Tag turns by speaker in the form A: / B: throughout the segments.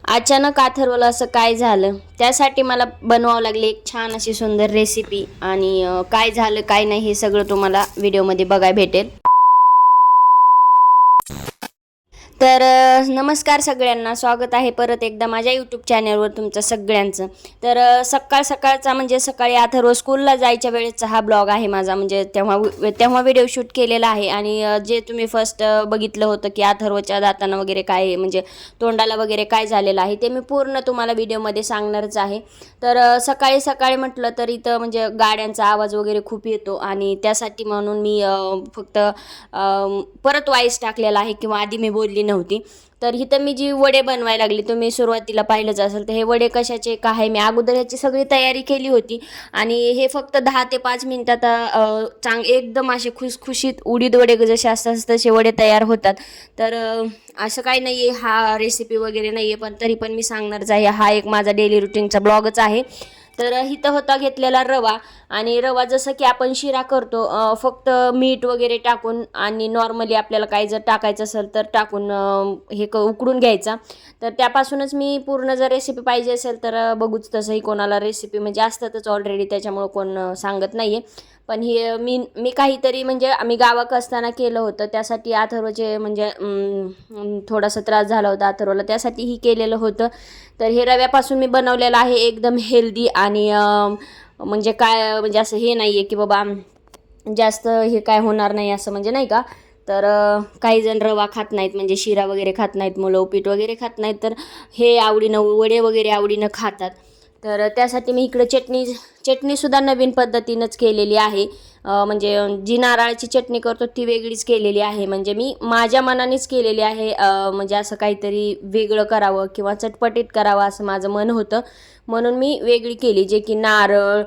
A: अचानक अथर्वला असं काय झालं, त्यासाठी मला बनवावं लागली एक छान अशी सुंदर रेसिपी. आणि काय झालं काय नाही हे सगळं तुम्हाला व्हिडिओमध्ये बघायला भेटेल. तर नमस्कार सगळ्यांना, स्वागत आहे परत एकदा माझ्या यूट्यूब चॅनलवर तुमचं सगळ्यांचं. तर सकाळ सकाळचा म्हणजे सकाळी अथर्व स्कूलला जायच्या वेळेचा हा ब्लॉग आहे माझा. म्हणजे तेव्हा व्हिडिओ शूट केलेला आहे. आणि जे तुम्ही फर्स्ट बघितलं होतं की अथर्वच्या दातांना वगैरे काय म्हणजे तोंडाला वगैरे काय झालेलं आहे, ते मी पूर्ण तुम्हाला व्हिडिओमध्ये सांगणारच आहे. तर सकाळी सकाळी म्हटलं तर इथं म्हणजे गाड्यांचा आवाज वगैरे खूप येतो आणि त्यासाठी म्हणून मी फक्त परत वॉइस टाकलेला आहे किंवा आधी मी बोलली नव्हती. तर इथं मी जी वडे बनवायला लागली, तुम्ही सुरुवातीला पाहिलंच असेल. तर हे वडे कशाचे काय, मी अगोदर ह्याची सगळी तयारी केली होती. आणि हे फक्त 10 ते 5 मिनिटात एकदम असे खुसखुशीत उडीद वडे जसे असतात तसे वडे तयार होतात. तर असं काही नाही आहे, हा रेसिपी वगैरे नाही आहे, पण तरी पण मी सांगणारच आहे. हा एक माझा डेली रुटीनचा ब्लॉगच आहे. तर इथं होता घेतलेला रवा. आणि रवा जसं की आपण शिरा करतो, फक्त मीठ वगैरे टाकून आणि नॉर्मली आपल्याला काही जर टाकायचं असेल तर टाकून उकडून घ्यायचा. तर त्यापासूनच मी पूर्ण जर रेसिपी पाहिजे असेल तर बघूच, तसंही कोणाला रेसिपी म्हणजे असतातच ऑलरेडी, त्याच्यामुळं कोण सांगत नाही आहे. पण हे मी काहीतरी म्हणजे आम्ही गावाक असताना केलं होतं, त्यासाठी अथर्वचे म्हणजे थोडासा त्रास झाला होता अथर्वला, त्यासाठी ही केलेलं होतं. तर हे रव्यापासून मी बनवलेलं आहे, एकदम हेल्दी. आणि म्हणजे काय म्हणजे असं हे नाही आहे की बाबा जास्त हे काय होणार नाही असं, म्हणजे नाही का. तर काही जण रवा खात नाहीत, म्हणजे शिरा वगैरे खात नाहीत, मुलं उपीट वगैरे खात नाहीत, तर हे आवडीनं वडे वगैरे आवडीनं खातात. तर त्यासाठी मी इकडे चटणीसुद्धा नवीन पद्धतीनंच केलेली आहे. म्हणजे जी नारळाची चटणी करतो ती वेगळीच केलेली आहे. म्हणजे मी माझ्या मनानेच केलेली आहे. म्हणजे असं काहीतरी वेगळं करावं किंवा चटपटीत करावं असं माझं मन होतं, म्हणून मी वेगळी केली. जे की नारळ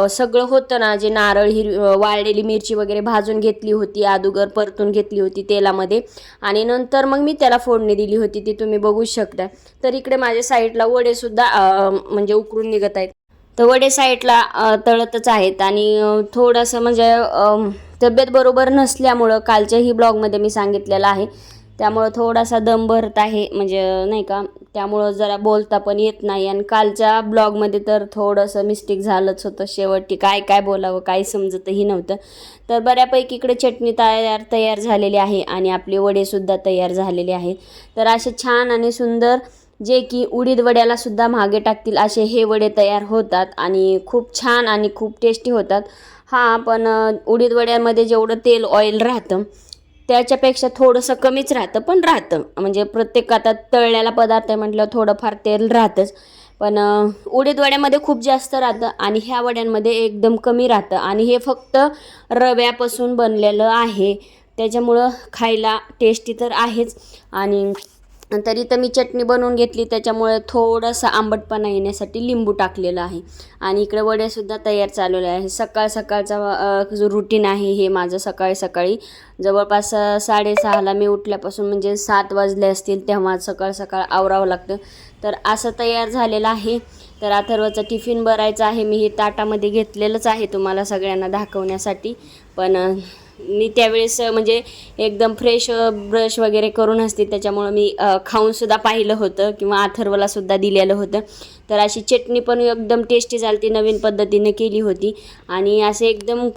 A: सगळं होतं ना, जे नारळ वाळलेली मिरची वगैरे भाजून घेतली होती, अगोदर परतून घेतली होती तेलामध्ये, आणि नंतर मग मी त्याला फोडणी दिली होती, ती तुम्ही बघू शकता. तर इकडे माझ्या साईडला वडेसुद्धा म्हणजे उकळून निघत आहेत. तर वडे साईडला तळतच आहेत. आणि थोडंसं म्हणजे तब्येत बरोबर नसल्यामुळं कालच्याही ब्लॉगमध्ये मी सांगितलेलं आहे, त्यामुळं थोडासा दम भरत आहे, म्हणजे नाही का, त्यामुळं जरा बोलता पण येत नाही. आणि कालच्या ब्लॉगमध्ये तर थोडंसं मिस्टेक झालंच होतं, शेवटी काय काय बोलावं काही समजतही नव्हतं. तर बऱ्यापैकी इकडे चटणी तयार झालेली आहे आणि आपले वडेसुद्धा तयार झालेले आहेत. तर असे छान आणि सुंदर, जे की उडीद वड्यालासुद्धा मागे टाकतील असे हे वडे तयार होतात आणि खूप छान आणि खूप टेस्टी होतात. हां, पण उडीद वड्यामध्ये जेवढं तेल ऑइल राहतं त्याच्यापेक्षा थोडंसं कमीच राहतं, पण राहतं. म्हणजे प्रत्येक आता तळलेला पदार्थ आहे म्हटल्यावर थोडंफार तेल राहतंच. पण उडीद वड्यामध्ये खूप जास्त राहतं आणि ह्या वड्यांमध्ये एकदम कमी राहतं. आणि हे फक्त रव्यापासून बनलेलं आहे, त्याच्यामुळं खायला टेस्टी तर आहेच. आणि तरी तर मी चटणी बनवून घेतली, त्याच्यामुळे थोडंसं आंबटपणा येण्यासाठी लिंबू टाकलेलं आहे. आणि इकडे वडेसुद्धा तयार चाललेले आहे. सकाळ सकाळचा जो रुटीन आहे हे माझं. सकाळी सकाळी जवळपास 6:30ला मी उठल्यापासून म्हणजे 7 वाजले असतील तेव्हा सकाळ सकाळ आवरावं लागतं. तर असं तयार झालेलं आहे. तर अथर्वचा टिफिन भरायचा आहे, मी हे ताटामध्ये घेतलेलंच आहे तुम्हाला सगळ्यांना दाखवण्यासाठी. पण मी त्यावेळेस म्हणजे एकदम फ्रेश ब्रश वगैरे करून असते, त्याच्यामुळं मी खाऊनसुद्धा पाहिलं होतं किंवा अथर्वलासुद्धा दिलेलं होतं. तर अशी चटणी पण एकदम टेस्टी झाली, ती नवीन पद्धतीने केली होती. आणि असे एकदम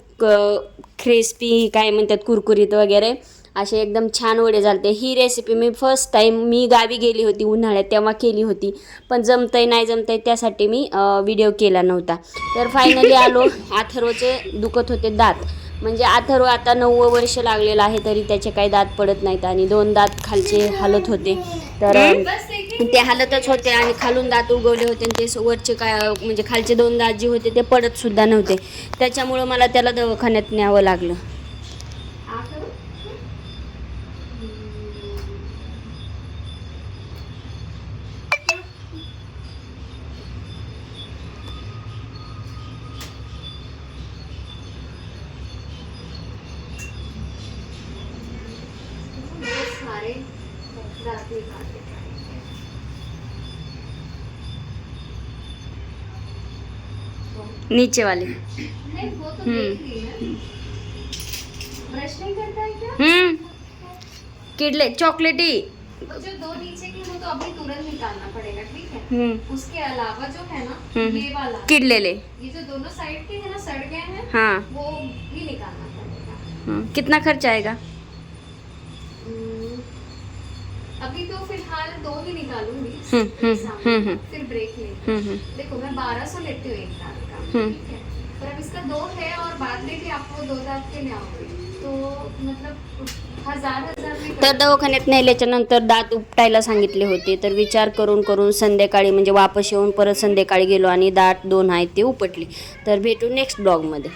A: क्रिस्पी काय म्हणतात, कुरकुरीत वगैरे असे एकदम छान वडे झालते. ही रेसिपी मी फर्स्ट टाईम मी गावी गेली होती उन्हाळ्यात तेव्हा केली होती, पण जमतंय नाही जमतंय त्यासाठी मी व्हिडिओ केला नव्हता. तर फायनली आलो. अथर्वचे दुखत होते दात, म्हणजे अथर्व आता 9वं वर्ष लागलेलं आहे तरी त्याचे काही दात पडत नाहीत आणि 2 दात खालचे हालत होते. तर ते हालतच होते आणि खालून दात उगवले होते आणि ते वरचे काय म्हणजे खालचे 2 दात जे होते ते पडतसुद्धा नव्हते. त्याच्यामुळं मला त्याला दवाखान्यात न्यावं लागलं. नीचे वाले किडले चॉकलेटी
B: वो जो 2 नीचे की वो तो अभी तुरंत निकालना पड़ेगा, ठीक है। उसके अलावा जो है ना ये वाला
A: किडलेले,
B: ये जो दोनों साइड के है ना सड़ गए हैं,
A: हाँ।
B: वो भी निकालना पड़ेगा।
A: कितना खर्च आएगा?
B: अभी तो फिलहाल 2 ही निकालूंगी, फिर ब्रेक लेंगे। देखो मैं 1200 लेती हूँ एक दांत का, ठीक है, पर अब इसका 2 है और बाद में भी आपको 2 दांत के लाऊंगी, तो मतलब 1000 में
A: तर दवाखान्यात नेल्याच्या नंतर दात उपटायला सांगितले होते, तर विचार करून करून संध्याकाळी म्हणजे वापस येऊन परत संध्याकाळी गेलो आणि दात 2 आहेत ते उपटले. तर भेटू नेक्स्ट ब्लॉगमध्ये.